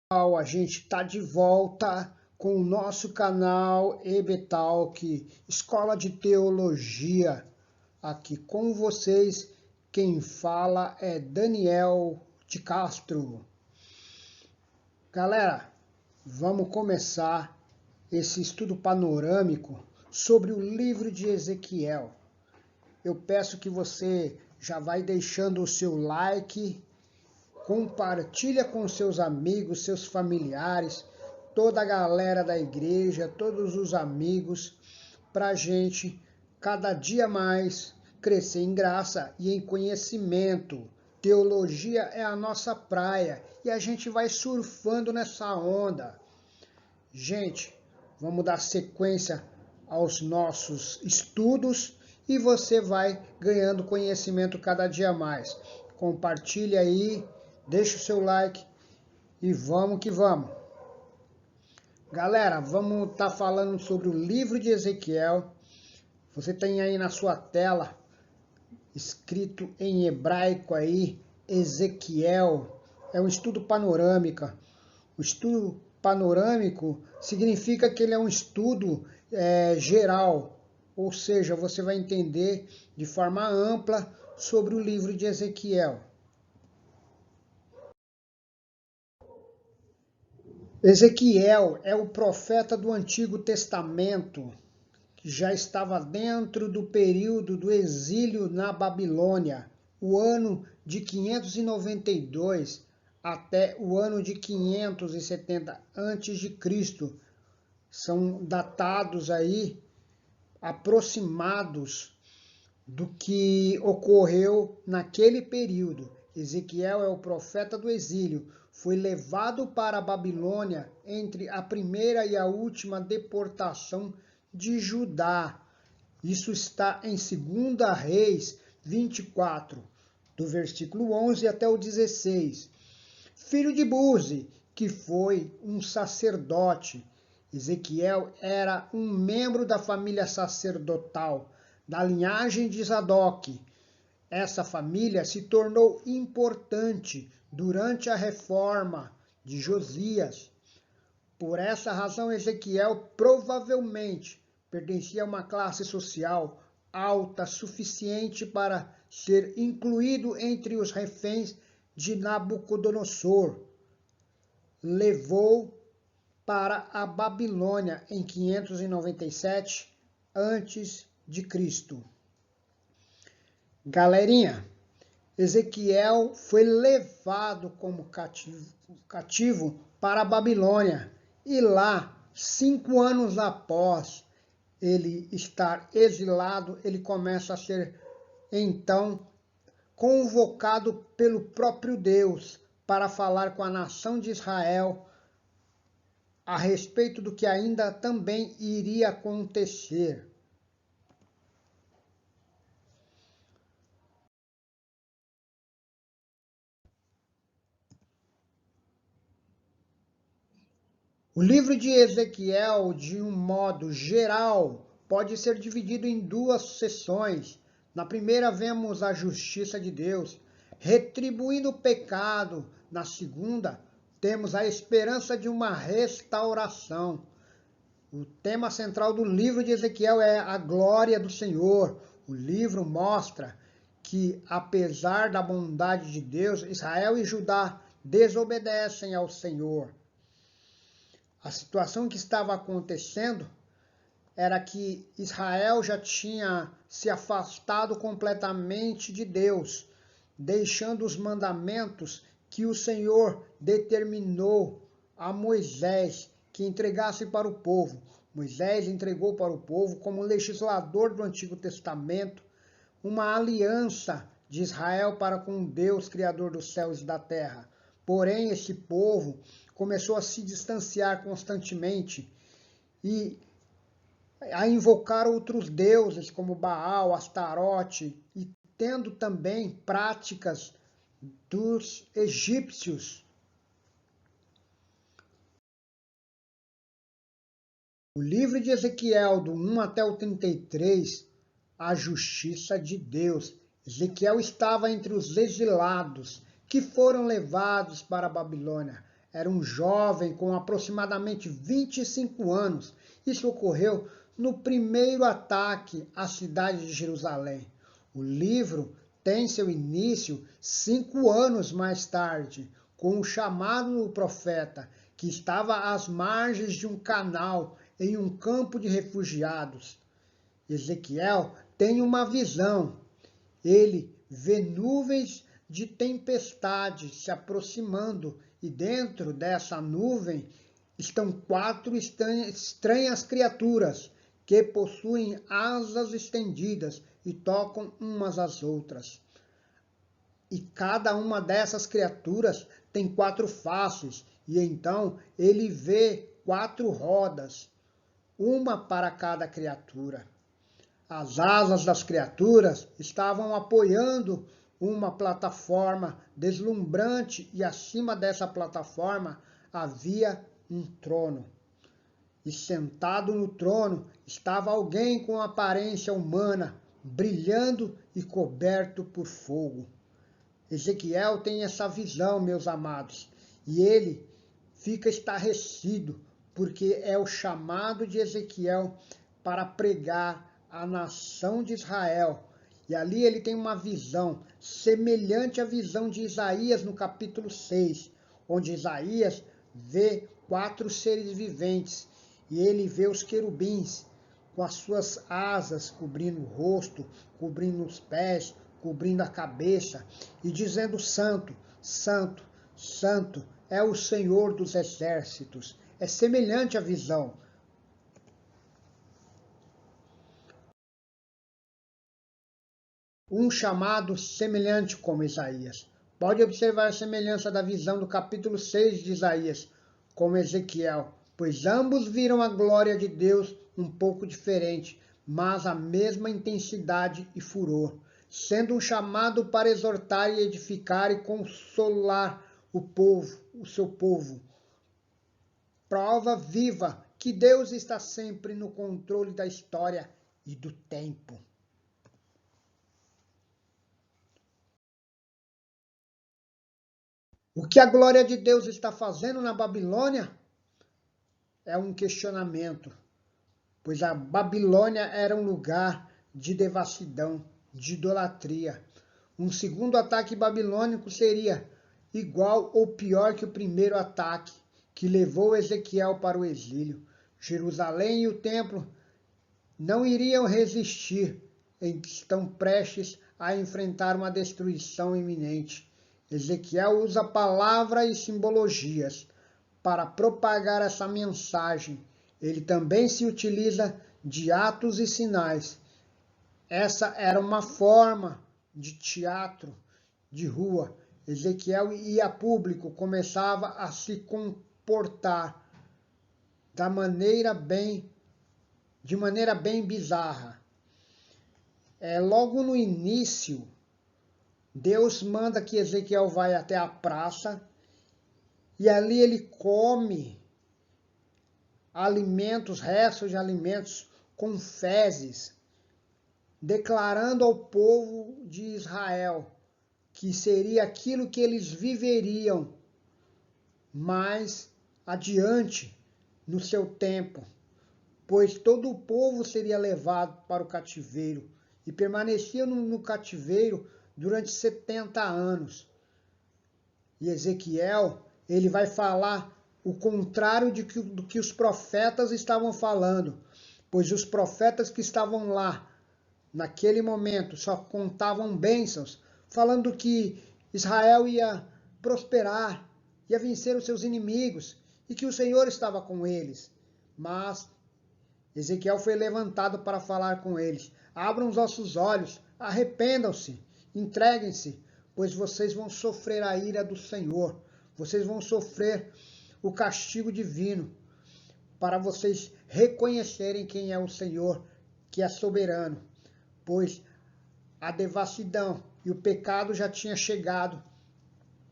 A gente está de volta com o nosso canal EBTalk, Escola de Teologia. Aqui com vocês, quem fala é Daniel de Castro. Galera, vamos começar esse estudo panorâmico sobre o livro de Ezequiel. Eu peço que você já vai deixando o seu like, compartilha com seus amigos, seus familiares, toda a galera da igreja, todos os amigos, para a gente cada dia mais crescer em graça e em conhecimento. Teologia é a nossa praia e a gente vai surfando nessa onda. Gente, vamos dar sequência aos nossos estudos e você vai ganhando conhecimento cada dia mais. Compartilha aí, deixa o seu like e vamos que vamos. Galera, vamos estar falando sobre o livro de Ezequiel. Você tem aí na sua tela, escrito em hebraico aí, Ezequiel. É um estudo panorâmico. O estudo panorâmico significa que ele é um estudo geral, ou seja, você vai entender de forma ampla sobre o livro de Ezequiel. Ezequiel é o profeta do Antigo Testamento, que já estava dentro do período do exílio na Babilônia, o ano de 592 até o ano de 570 a.C. São datados aí aproximados do que ocorreu naquele período. Ezequiel é o profeta do exílio, foi levado para a Babilônia entre a primeira e a última deportação de Judá. Isso está em 2 Reis 24, do versículo 11 até o 16. Filho de Buzi, que foi um sacerdote. Ezequiel era um membro da família sacerdotal, da linhagem de Zadok. Essa família se tornou importante durante a reforma de Josias. Por essa razão, Ezequiel provavelmente pertencia a uma classe social alta suficiente para ser incluído entre os reféns de Nabucodonosor. Levou para a Babilônia em 597 a.C. Galerinha, Ezequiel foi levado como cativo para a Babilônia e lá, 5 anos após ele estar exilado, ele começa a ser então convocado pelo próprio Deus para falar com a nação de Israel a respeito do que ainda também iria acontecer. O livro de Ezequiel, de um modo geral, pode ser dividido em 2 seções. Na primeira, vemos a justiça de Deus, retribuindo o pecado. Na segunda, temos a esperança de uma restauração. O tema central do livro de Ezequiel é a glória do Senhor. O livro mostra que, apesar da bondade de Deus, Israel e Judá desobedecem ao Senhor. A situação que estava acontecendo era que Israel já tinha se afastado completamente de Deus, deixando os mandamentos que o Senhor determinou a Moisés que entregasse para o povo. Moisés entregou para o povo, como legislador do Antigo Testamento, uma aliança de Israel para com Deus, Criador dos céus e da terra. Porém, esse povo começou a se distanciar constantemente e a invocar outros deuses como Baal, Astarote, e tendo também práticas dos egípcios. O livro de Ezequiel, do 1 até o 33, a justiça de Deus. Ezequiel estava entre os exilados que foram levados para a Babilônia. era um jovem com aproximadamente 25 anos. Isso ocorreu no primeiro ataque à cidade de Jerusalém. O livro tem seu início 5 anos mais tarde, com o chamado do profeta, que estava às margens de um canal em um campo de refugiados. Ezequiel tem uma visão. Ele vê nuvens de tempestade se aproximando e dentro dessa nuvem estão 4 estranhas criaturas que possuem asas estendidas e tocam umas às outras. E cada uma dessas criaturas tem 4 faces, e então ele vê 4 rodas, uma para cada criatura. As asas das criaturas estavam apoiando uma plataforma deslumbrante e acima dessa plataforma havia um trono. E sentado no trono estava alguém com aparência humana, brilhando e coberto por fogo. Ezequiel tem essa visão, meus amados, e ele fica estarrecido, porque é o chamado de Ezequiel para pregar a nação de Israel. E ali ele tem uma visão semelhante à visão de Isaías no capítulo 6, onde Isaías vê 4 seres viventes e ele vê os querubins com as suas asas cobrindo o rosto, cobrindo os pés, cobrindo a cabeça e dizendo: Santo, Santo, Santo é o Senhor dos exércitos. É semelhante à visão. Um chamado semelhante como Isaías. Pode observar a semelhança da visão do capítulo 6 de Isaías com Ezequiel, pois ambos viram a glória de Deus um pouco diferente, mas a mesma intensidade e furor, sendo um chamado para exortar e edificar e consolar o povo, o seu povo. Prova viva que Deus está sempre no controle da história e do tempo. O que a glória de Deus está fazendo na Babilônia é um questionamento, pois a Babilônia era um lugar de devassidão, de idolatria. Um segundo ataque babilônico seria igual ou pior que o primeiro ataque, que levou Ezequiel para o exílio. Jerusalém e o templo não iriam resistir, estão prestes a enfrentar uma destruição iminente. Ezequiel usa palavras e simbologias para propagar essa mensagem. Ele também se utiliza de atos e sinais. Essa era uma forma de teatro de rua. Ezequiel ia a público, começava a se comportar de maneira bem bizarra. Logo no início, Deus manda que Ezequiel vá até a praça e ali ele come alimentos, restos de alimentos com fezes, declarando ao povo de Israel que seria aquilo que eles viveriam mais adiante no seu tempo, pois todo o povo seria levado para o cativeiro e permanecia no cativeiro durante 70 anos. E Ezequiel, ele vai falar o contrário do que os profetas estavam falando, pois os profetas que estavam lá, naquele momento, só contavam bênçãos, falando que Israel ia prosperar, ia vencer os seus inimigos e que o Senhor estava com eles. Mas Ezequiel foi levantado para falar com eles: abram os vossos olhos, arrependam-se, entreguem-se, pois vocês vão sofrer a ira do Senhor, vocês vão sofrer o castigo divino, para vocês reconhecerem quem é o Senhor, que é soberano, pois a devassidão e o pecado já tinha chegado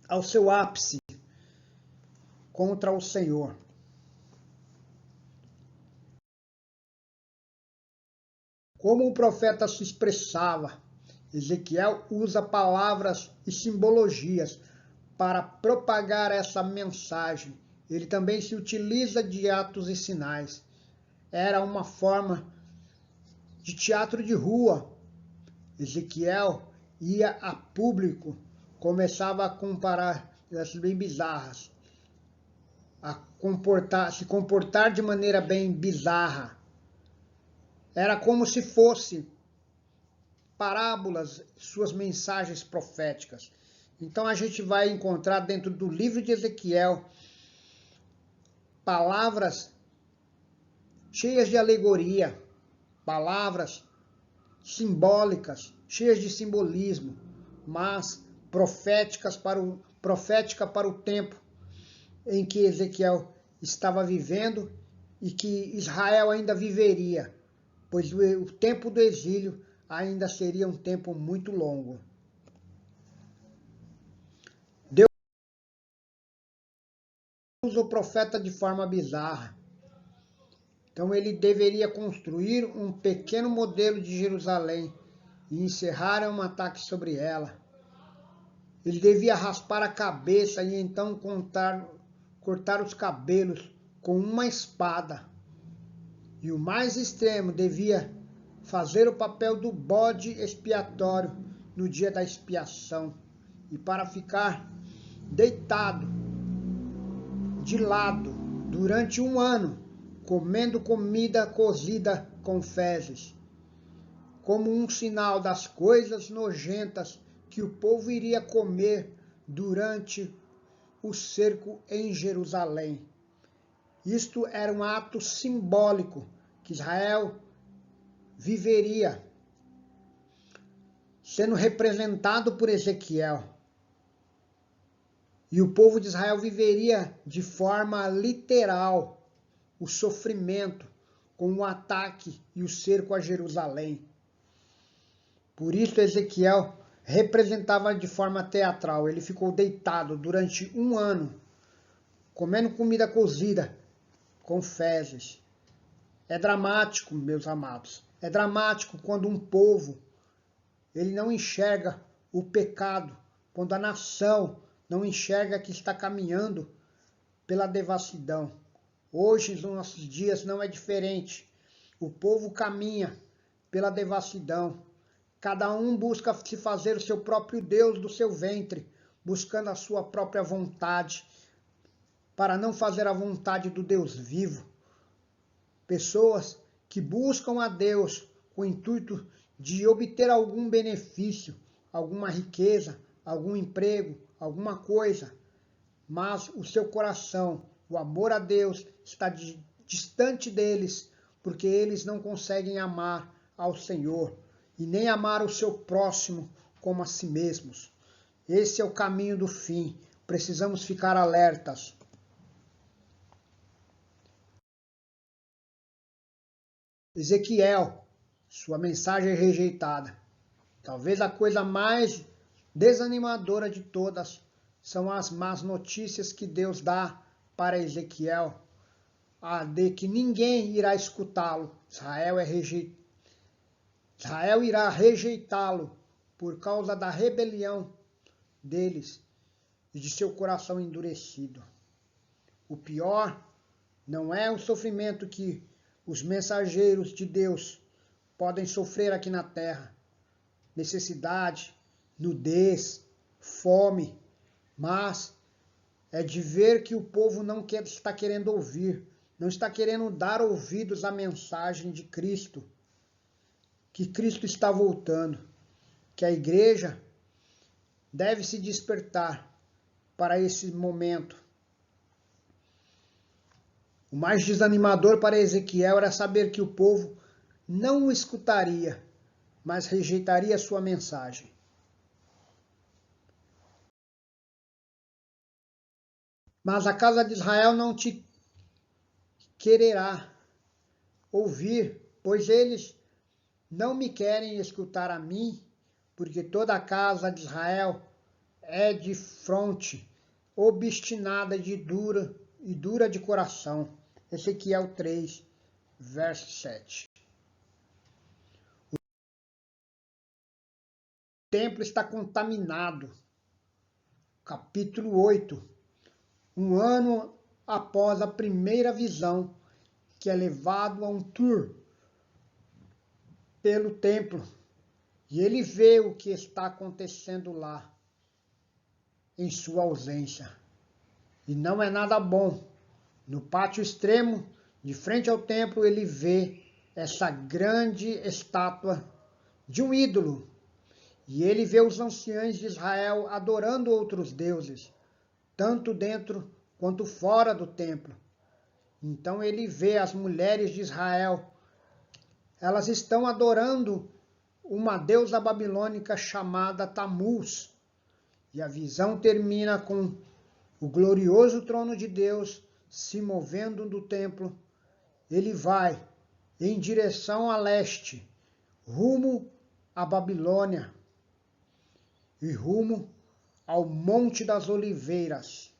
ao seu ápice contra o Senhor. Como o profeta se expressava, Ezequiel usa palavras e simbologias para propagar essa mensagem. ele também se utiliza de atos e sinais. Era uma forma de teatro de rua. Ezequiel ia a público, começava a comparar essas bem bizarras, se comportar de maneira bem bizarra. Era como se fosse parábolas, suas mensagens proféticas. Então a gente vai encontrar dentro do livro de Ezequiel palavras cheias de alegoria, palavras simbólicas, cheias de simbolismo, mas profética para o tempo em que Ezequiel estava vivendo e que Israel ainda viveria, pois o tempo do exílio ainda seria um tempo muito longo. Deus usa o profeta de forma bizarra. Então ele deveria construir um pequeno modelo de Jerusalém e encerrar um ataque sobre ela. Ele devia raspar a cabeça e então cortar os cabelos com uma espada. E o mais extremo devia fazer o papel do bode expiatório no dia da expiação. E para ficar deitado de lado durante um ano, comendo comida cozida com fezes, como um sinal das coisas nojentas que o povo iria comer durante o cerco em Jerusalém. Isto era um ato simbólico que Israel viveria, sendo representado por Ezequiel. E o povo de Israel viveria de forma literal o sofrimento com o ataque e o cerco a Jerusalém. Por isso Ezequiel representava de forma teatral. Ele ficou deitado durante um ano, comendo comida cozida com fezes. É dramático, meus amados. É dramático quando um povo ele não enxerga o pecado, quando a nação não enxerga que está caminhando pela devassidão. Hoje, nos nossos dias, não é diferente. O povo caminha pela devassidão. Cada um busca se fazer o seu próprio Deus do seu ventre, buscando a sua própria vontade, para não fazer a vontade do Deus vivo. Pessoas que buscam a Deus com o intuito de obter algum benefício, alguma riqueza, algum emprego, alguma coisa, mas o seu coração, o amor a Deus está distante deles, porque eles não conseguem amar ao Senhor e nem amar o seu próximo como a si mesmos. Esse é o caminho do fim. Precisamos ficar alertas. Ezequiel, sua mensagem é rejeitada. Talvez a coisa mais desanimadora de todas são as más notícias que Deus dá para Ezequiel, a de que ninguém irá escutá-lo. Israel irá rejeitá-lo por causa da rebelião deles e de seu coração endurecido. O pior não é o sofrimento que os mensageiros de Deus podem sofrer aqui na terra. Necessidade, nudez, fome, mas é de ver que o povo não está querendo ouvir, não está querendo dar ouvidos à mensagem de Cristo, que Cristo está voltando, que a igreja deve se despertar para esse momento. O mais desanimador para Ezequiel era saber que o povo não o escutaria, mas rejeitaria sua mensagem. Mas a casa de Israel não te quererá ouvir, pois eles não me querem escutar a mim, porque toda a casa de Israel é de fronte, obstinada e dura de coração. Ezequiel 3, verso 7. O templo está contaminado. Capítulo 8. Um ano após a primeira visão, que é levado a um tour pelo templo. E ele vê o que está acontecendo lá, em sua ausência. E não é nada bom. No pátio extremo, de frente ao templo, ele vê essa grande estátua de um ídolo. E ele vê os anciãos de Israel adorando outros deuses, tanto dentro quanto fora do templo. Então ele vê as mulheres de Israel, elas estão adorando uma deusa babilônica chamada Tamuz. E a visão termina com o glorioso trono de Deus se movendo do templo. Ele vai em direção a leste, rumo à Babilônia e rumo ao Monte das Oliveiras.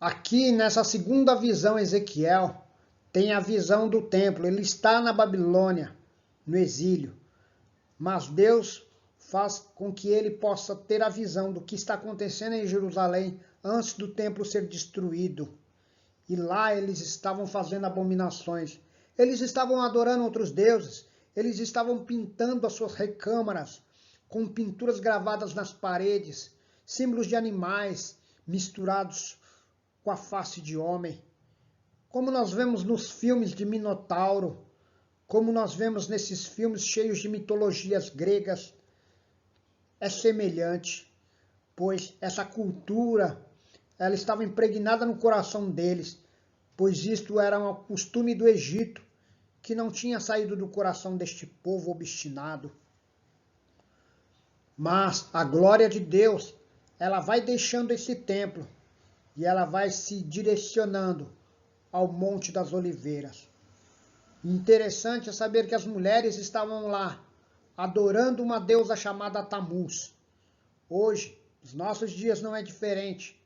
Aqui nessa segunda visão, Ezequiel tem a visão do templo. Ele está na Babilônia, no exílio. Mas Deus faz com que ele possa ter a visão do que está acontecendo em Jerusalém antes do templo ser destruído. E lá eles estavam fazendo abominações. Eles estavam adorando outros deuses. Eles estavam pintando as suas recâmaras com pinturas gravadas nas paredes, símbolos de animais misturados com a face de homem. Como nós vemos nos filmes de Minotauro, como nós vemos nesses filmes cheios de mitologias gregas, é semelhante, pois essa cultura, ela estava impregnada no coração deles, pois isto era um costume do Egito, que não tinha saído do coração deste povo obstinado. Mas a glória de Deus, ela vai deixando esse templo, e ela vai se direcionando ao Monte das Oliveiras. Interessante é saber que as mulheres estavam lá, adorando uma deusa chamada Tamuz. Hoje, nos nossos dias não é diferente,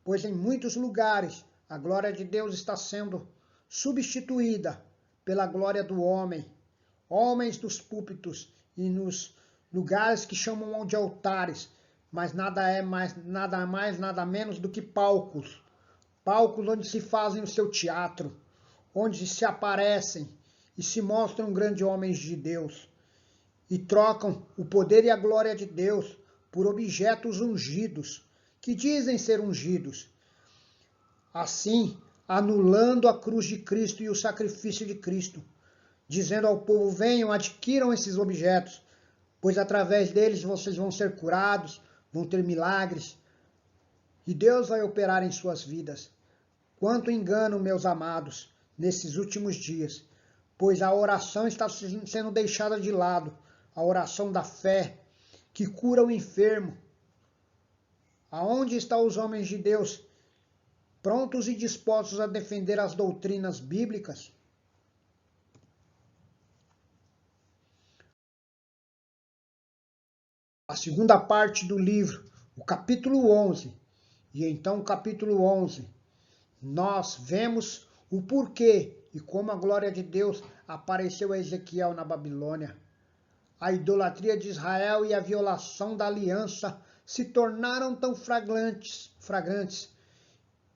pois em muitos lugares a glória de Deus está sendo substituída pela glória do homem. Homens dos púlpitos e nos lugares que chamam de altares, mas nada mais, nada menos do que palcos. Palcos onde se fazem o seu teatro, onde se aparecem e se mostram grandes homens de Deus, e trocam o poder e a glória de Deus por objetos ungidos, que dizem ser ungidos. Assim, anulando a cruz de Cristo e o sacrifício de Cristo, dizendo ao povo: venham, adquiram esses objetos, pois através deles vocês vão ser curados, vão ter milagres, e Deus vai operar em suas vidas. Quanto engano, meus amados, nesses últimos dias, pois a oração está sendo deixada de lado, a oração da fé, que cura o enfermo. Aonde estão os homens de Deus, prontos e dispostos a defender as doutrinas bíblicas? A segunda parte do livro, o capítulo 11, e então o capítulo 11, nós vemos o porquê e como a glória de Deus apareceu a Ezequiel na Babilônia. A idolatria de Israel e a violação da aliança se tornaram tão fragrantes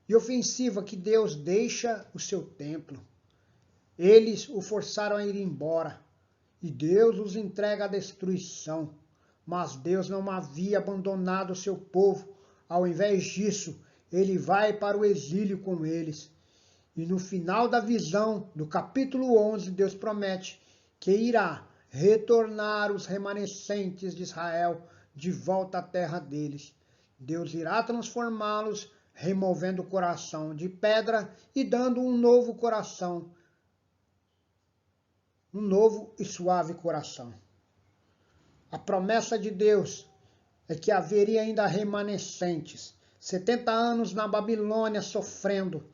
e ofensiva que Deus deixa o seu templo. Eles o forçaram a ir embora e Deus os entrega à destruição. Mas Deus não havia abandonado o seu povo. Ao invés disso, ele vai para o exílio com eles. E no final da visão, do capítulo 11, Deus promete que irá retornar os remanescentes de Israel de volta à terra deles. Deus irá transformá-los, removendo o coração de pedra e dando um novo coração, um novo e suave coração. A promessa de Deus é que haveria ainda remanescentes, 70 anos na Babilônia sofrendo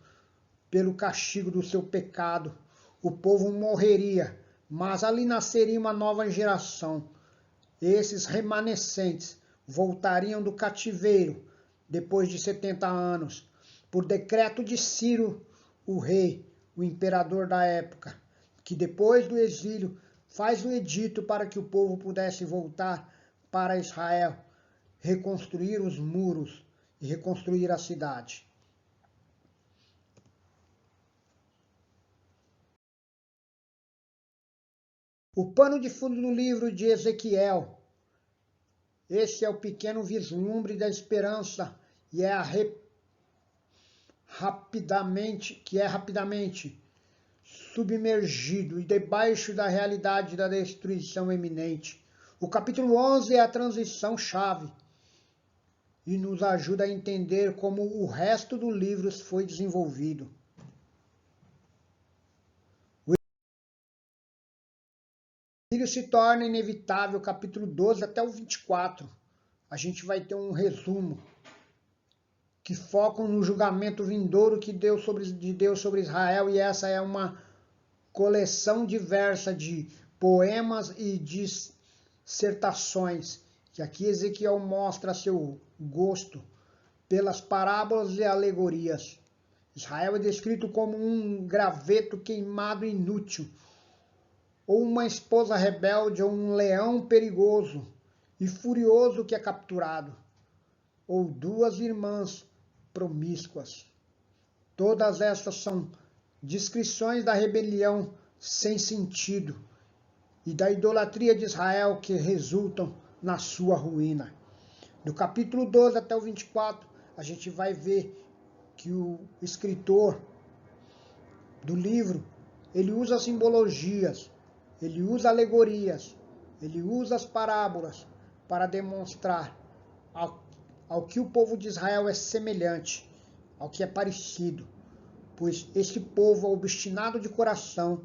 pelo castigo do seu pecado. O povo morreria, mas ali nasceria uma nova geração. Esses remanescentes voltariam do cativeiro depois de 70 anos, por decreto de Ciro, o rei, o imperador da época, que depois do exílio faz o edito para que o povo pudesse voltar para Israel reconstruir os muros e reconstruir a cidade. O pano de fundo do livro de Ezequiel. Esse é o pequeno vislumbre da esperança e é rapidamente submergido e debaixo da realidade da destruição iminente. O capítulo 11 é a transição chave e nos ajuda a entender como o resto do livro foi desenvolvido. O exílio se torna inevitável, capítulo 12 até o 24. A gente vai ter um resumo que foca no julgamento vindouro de Deus sobre Israel, e essa é uma coleção diversa de poemas e dissertações, que aqui Ezequiel mostra seu gosto pelas parábolas e alegorias. Israel é descrito como um graveto queimado inútil, ou uma esposa rebelde, ou um leão perigoso e furioso que é capturado, ou duas irmãs promíscuas. Todas estas são descrições da rebelião sem sentido e da idolatria de Israel que resultam na sua ruína. Do capítulo 12 até o 24, a gente vai ver que o escritor do livro, ele usa simbologias, ele usa alegorias, ele usa as parábolas para demonstrar ao que o povo de Israel é semelhante, ao que é parecido, pois esse povo é obstinado de coração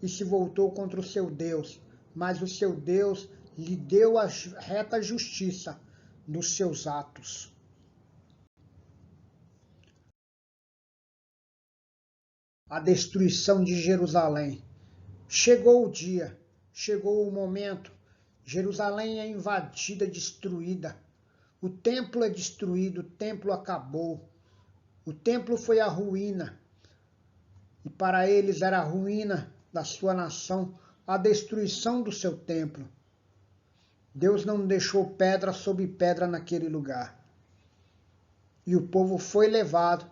e se voltou contra o seu Deus, mas o seu Deus lhe deu a reta justiça nos seus atos. A destruição de Jerusalém. Chegou o dia, chegou o momento. Jerusalém é invadida, destruída. O templo é destruído, o templo acabou. O templo foi a ruína. E para eles era a ruína da sua nação, a destruição do seu templo. Deus não deixou pedra sobre pedra naquele lugar. E o povo foi levado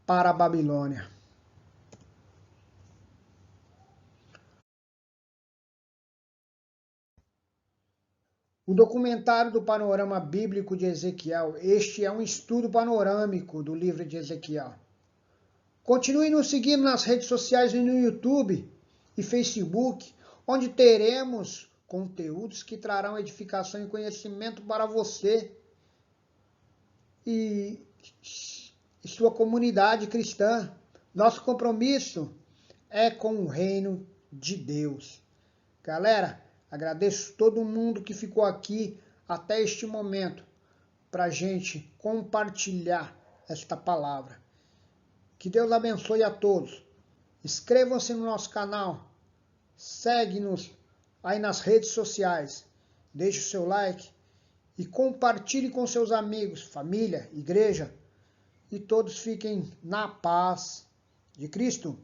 para a Babilônia. O documentário do Panorama Bíblico de Ezequiel. Este é um estudo panorâmico do livro de Ezequiel. Continue nos seguindo nas redes sociais e no YouTube e Facebook, onde teremos conteúdos que trarão edificação e conhecimento para você e sua comunidade cristã. Nosso compromisso é com o reino de Deus. Galera, agradeço todo mundo que ficou aqui até este momento para a gente compartilhar esta palavra. Que Deus abençoe a todos. Inscrevam-se no nosso canal. Segue-nos aí nas redes sociais. Deixe o seu like e compartilhe com seus amigos, família, igreja. E todos fiquem na paz de Cristo.